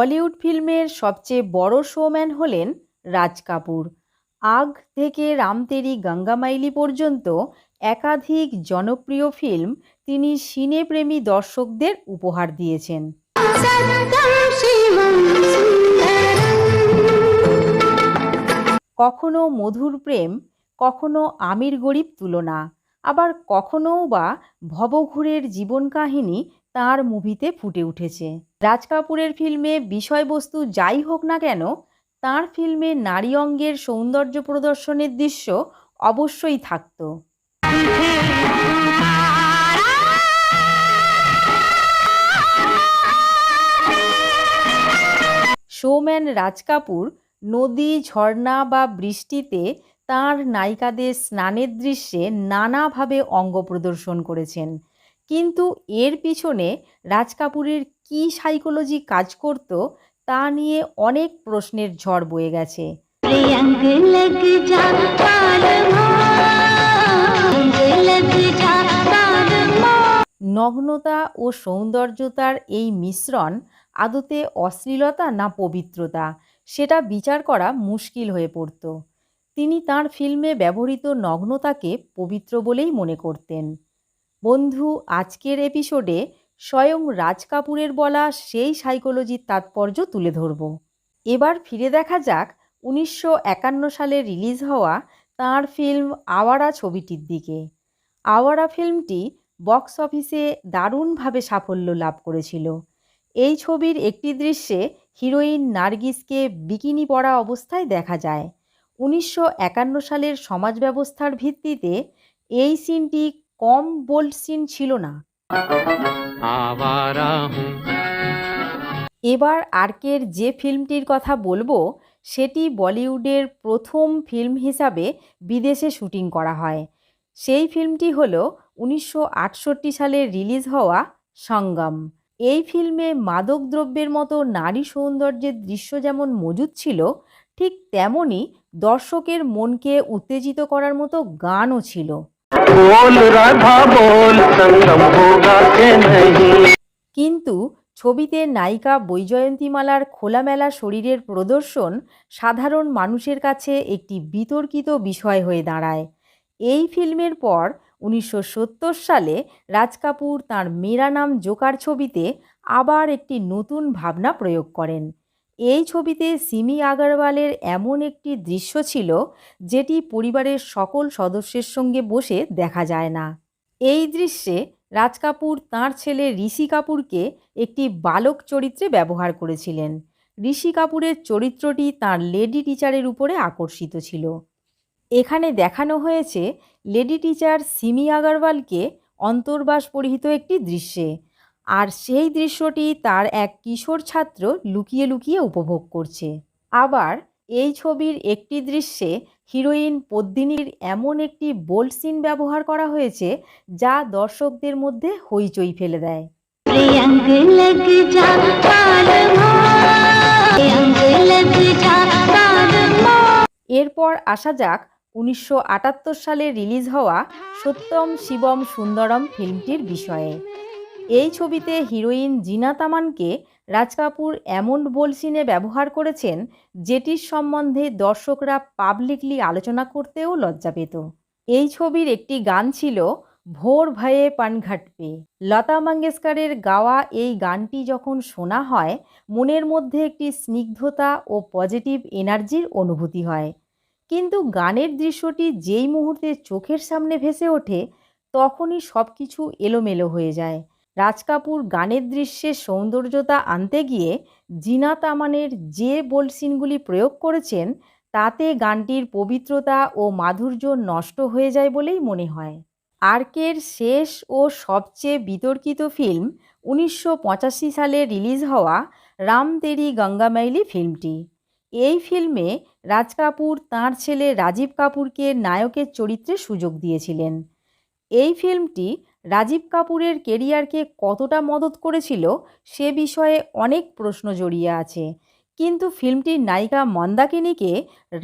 বলিউড ফিল্মের সবচেয়ে বড় শোম্যান হলেন রাজ কাপুর। আগ থেকে রাম তেরি গঙ্গা মাইলি পর্যন্ত একাধিক জনপ্রিয় ফিল্ম তিনি সিনেপ্রেমী দর্শকদের উপহার দিয়েছেন। কখনো মধুর প্রেম, কখনো আমির গরিব তুলনা, আবার কখনোও বা ভবঘুরের জীবন কাহিনী তাঁর মুভিতে ফুটে উঠেছে। রাজ কাপুরের ফিল্মে বিষয়বস্তু যাই হোক না কেন, তাঁর ফিল্মে নারী অঙ্গের সৌন্দর্য প্রদর্শনের দৃশ্য অবশ্যই থাকতো। শোম্যান রাজ কাপুর নদী, ঝর্ণা বা বৃষ্টিতে তাঁর নায়িকাদের স্নানের দৃশ্যে নানাভাবে অঙ্গ প্রদর্শন করেছেন। কিন্তু এর পিছনে রাজ কাপুরের কী সাইকোলজি কাজ করত তা নিয়ে অনেক প্রশ্নের ঝড় বয়ে গেছে। নগ্নতা ও সৌন্দর্যতার এই মিশ্রণ আদতে অশ্লীলতা না পবিত্রতা, সেটা বিচার করা মুশকিল হয়ে পড়ত। তিনি তাঁর ফিল্মে ব্যবহৃত নগ্নতাকে পবিত্র বলেই মনে করতেন। বন্ধু, আজকের এপিসোডে স্বয়ং রাজ কাপুরের বলা সেই সাইকোলজির তাৎপর্য তুলে ধরব। এবার ফিরে দেখা যাক 1951 সালে রিলিজ হওয়া তাঁর ফিল্ম আওয়ারা ছবিটির দিকে। আওয়ারা ফিল্মটি বক্স অফিসে দারুণভাবে সাফল্য লাভ করেছিল। এই ছবির একটি দৃশ্যে হিরোইন নার্গিসকে বিকিনি পরা অবস্থায় দেখা যায়। 1951 সালের সমাজ ব্যবস্থার ভিত্তিতে এই সিনটি কম বোল্ড সিন ছিল না। এবার আরকের যে ফিল্মটির কথা বলবো সেটি বলিউডের প্রথম ফিল্ম হিসাবে বিদেশে শুটিং করা হয়। সেই ফিল্মটি হলো 1968 সালে রিলিজ হওয়া সঙ্গম। এই ফিল্মে মাদক দ্রব্যের মতো নারী সৌন্দর্যের দৃশ্য যেমন মজুদ ছিল, ঠিক তেমনই দর্শকের মনকে উত্তেজিত করার মতো গানও ছিল। কিন্তু ছবিতে নায়িকা বৈজয়ন্তীমালার খোলামেলা শরীরের প্রদর্শন সাধারণ মানুষের কাছে একটি বিতর্কিত বিষয় হয়ে দাঁড়ায়। এই ফিল্মের পর 1970 সালে রাজ কাপুর তাঁর মেরা নাম জোকার ছবিতে আবার একটি নতুন ভাবনা প্রয়োগ করেন। এই ছবিতে সিমি আগরওয়ালের এমন একটি দৃশ্য ছিল যেটি পরিবারের সকল সদস্যের সঙ্গে বসে দেখা যায় না। এই দৃশ্যে রাজ কাপুর তাঁর ছেলে ঋষি কাপুরকে একটি বালক চরিত্রে ব্যবহার করেছিলেন। ঋষি কাপুরের চরিত্রটি তাঁর লেডি টিচারের উপরে আকর্ষিত ছিল। এখানে দেখানো হয়েছে লেডি টিচার সিমি আগরওয়ালকে অন্তর্বাস পরিহিত একটি দৃশ্যে, আর সেই দৃশ্যটি তার এক কিশোর ছাত্র লুকিয়ে লুকিয়ে উপভোগ করছে। আবার এই ছবির একটি দৃশ্যে হিরোইন পদ্মিনীর এমন একটি বোল্ড সিন ব্যবহার করা হয়েছে যা দর্শকদের মধ্যে হইচই ফেলে দেয়। এরপর আসা যাক 1978 সালে রিলিজ হওয়া সত্যম শিবম সুন্দরম ফিল্মটির বিষয়ে। এই ছবিতে হিরোইন জিনাত আমানকে রাজ কাপুর এমন বোল্ড সিনে ব্যবহার করেছেন যেটির সম্বন্ধে দর্শকরা পাবলিকলি আলোচনা করতেও লজ্জা পেত। এই ছবির একটি গান ছিল ভোর ভয়ে পানঘাট পে। লতা মঙ্গেশকরের গাওয়া এই গানটি যখন শোনা হয়, মনের মধ্যে একটি স্নিগ্ধতা ও পজিটিভ এনার্জির অনুভূতি হয়। কিন্তু গানের দৃশ্যটি যেই মুহূর্তে চোখের সামনে ভেসে ওঠে, তখনই সব কিছু এলোমেলো হয়ে যায়। রাজ কাপুর গানের দৃশ্যে সৌন্দর্যতা আনতে গিয়ে জিনাত আমানের যে বোল্ড সিনগুলি প্রয়োগ করেছেন, তাতে গানটির পবিত্রতা ও মাধুর্য নষ্ট হয়ে যায় বলেই মনে হয়। আরকের শেষ ও সবচেয়ে বিতর্কিত ফিল্ম 1985 সালে রিলিজ হওয়া রাম তেরি গঙ্গা মাইলি ফিল্মটি। এই ফিল্মে রাজ কাপুর তাঁর ছেলে রাজীব কাপুরকে নায়কের চরিত্রে সুযোগ দিয়েছিলেন। এই ফিল্মটি রাজীব কাপুরের কেরিয়ারকে কতটা মদত করেছিল সে বিষয়ে অনেক প্রশ্ন জড়িয়ে আছে, কিন্তু ফিল্মটির নায়িকা মন্দাকিনীকে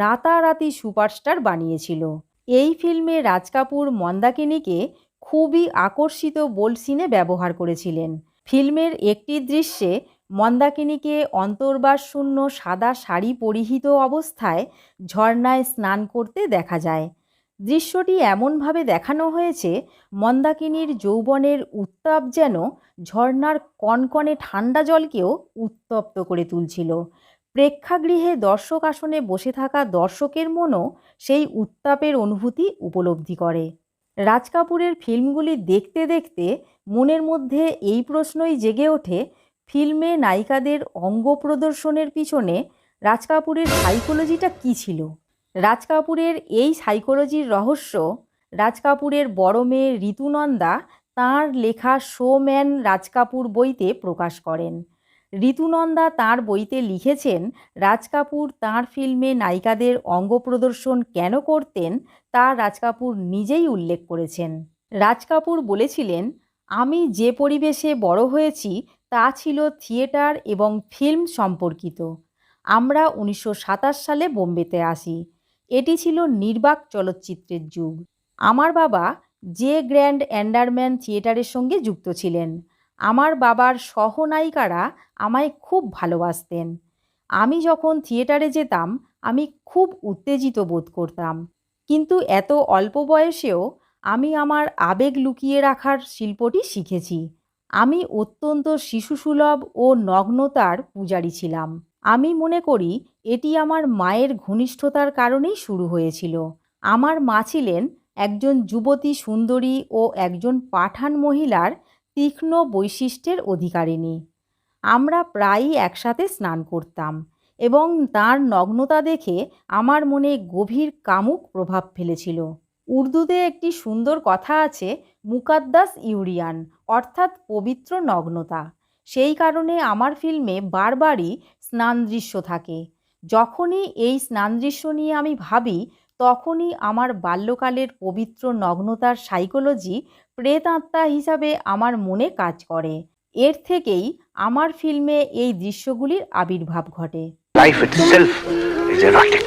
রাতারাতি সুপারস্টার বানিয়েছিল। এই ফিল্মে রাজ কাপুর মন্দাকিনীকে খুবই আকর্ষিত বোল্ড সিনে ব্যবহার করেছিলেন। ফিল্মের একটি দৃশ্যে মন্দাকিনীকে অন্তর্বাস শূন্য সাদা শাড়ি পরিহিত অবস্থায় ঝর্ণায় স্নান করতে দেখা যায়। দৃশ্যটি এমনভাবে দেখানো হয়েছে মন্দাকিনীর যৌবনের উত্তাপ যেন ঝর্ণার কনকনে ঠান্ডা জলকেও উত্তপ্ত করে তুলছিল। প্রেক্ষাগৃহে দর্শক আসনে বসে থাকা দর্শকের মনও সেই উত্তাপের অনুভূতি উপলব্ধি করে। রাজ কাপুরের ফিল্মগুলি দেখতে দেখতে মনের মধ্যে এই প্রশ্নই জেগে ওঠে, ফিল্মে নায়িকাদের অঙ্গ প্রদর্শনের পিছনে রাজ কাপুরের সাইকোলজিটা কী ছিল। রাজ কাপুরের এই সাইকোলজির রহস্য রাজ কাপুরের বড় মেয়ে ঋতুনন্দা তাঁর লেখা শো ম্যান রাজ কাপুর বইতে প্রকাশ করেন। ঋতুনন্দা তাঁর বইতে লিখেছেন, রাজ কাপুর তাঁর ফিল্মে নায়িকাদের অঙ্গ প্রদর্শন কেন করতেন তা রাজ কাপুর নিজেই উল্লেখ করেছেন। রাজ কাপুর বলেছিলেন, আমি যে পরিবেশে বড় হয়েছি তা ছিল থিয়েটার এবং ফিল্ম সম্পর্কিত। আমরা 1927 সালে বোম্বেতে আসি। এটি ছিল নির্বাক চলচ্চিত্রের যুগ। আমার বাবা জে গ্র্যান্ড অ্যান্ডারম্যান থিয়েটারের সঙ্গে যুক্ত ছিলেন। আমার বাবার সহনায়িকারা আমায় খুব ভালোবাসতেন। আমি যখন থিয়েটারে যেতাম আমি খুব উত্তেজিত বোধ করতাম, কিন্তু এত অল্প বয়সেও আমি আমার আবেগ লুকিয়ে রাখার শিল্পটি শিখেছি। আমি অত্যন্ত শিশুসুলভ ও নগ্নতার পূজারী ছিলাম। আমি মনে করি এটি আমার মায়ের ঘনিষ্ঠতার কারণেই শুরু হয়েছিল। আমার মা ছিলেন একজন যুবতী সুন্দরী ও একজন পাঠান মহিলার তীক্ষ্ণ বৈশিষ্ট্যের অধিকারিণী। আমরা প্রায়ই একসাথে স্নান করতাম এবং তাঁর নগ্নতা দেখে আমার মনে গভীর কামুক প্রভাব ফেলেছিল। উর্দুতে একটি সুন্দর কথা আছে, মুকাদ্দাস ইউরিয়ান, অর্থাৎ পবিত্র নগ্নতা। সেই কারণে আমার ফিল্মে বারবারই স্নান দৃশ্য থাকে। যখনই এই স্নান দৃশ্য নিয়ে আমি ভাবি তখনই আমার বাল্যকালের পবিত্র নগ্নতার সাইকোলজি প্রেতাত্মা হিসাবে আমার মনে কাজ করে। এর থেকেই আমার ফিল্মে এই দৃশ্যগুলির আবির্ভাব ঘটে। Life itself is erotic.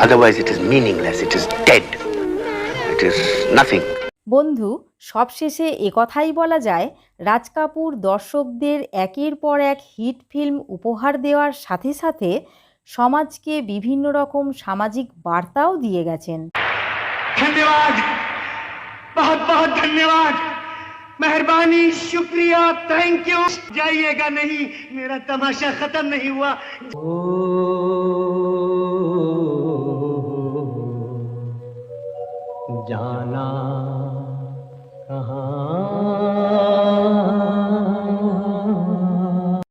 Otherwise it is meaningless. It is dead. It is nothing. বন্ধু, সবশেষে একথাই বলা যায়, রাজ কাপুর দর্শকদের একের পর এক হিট ফিল্ম উপহার দেওয়ার সাথে সাথে সমাজকে বিভিন্ন রকম সামাজিক বার্তাও দিয়ে গেছেন। ধন্যবাদ, बहुत बहुत धन्यवाद, मेहरबानी, शुक्रिया, थैंक यू। जाइएगा नहीं, मेरा तमाशा खत्म नहीं हुआ। जाना कहाँ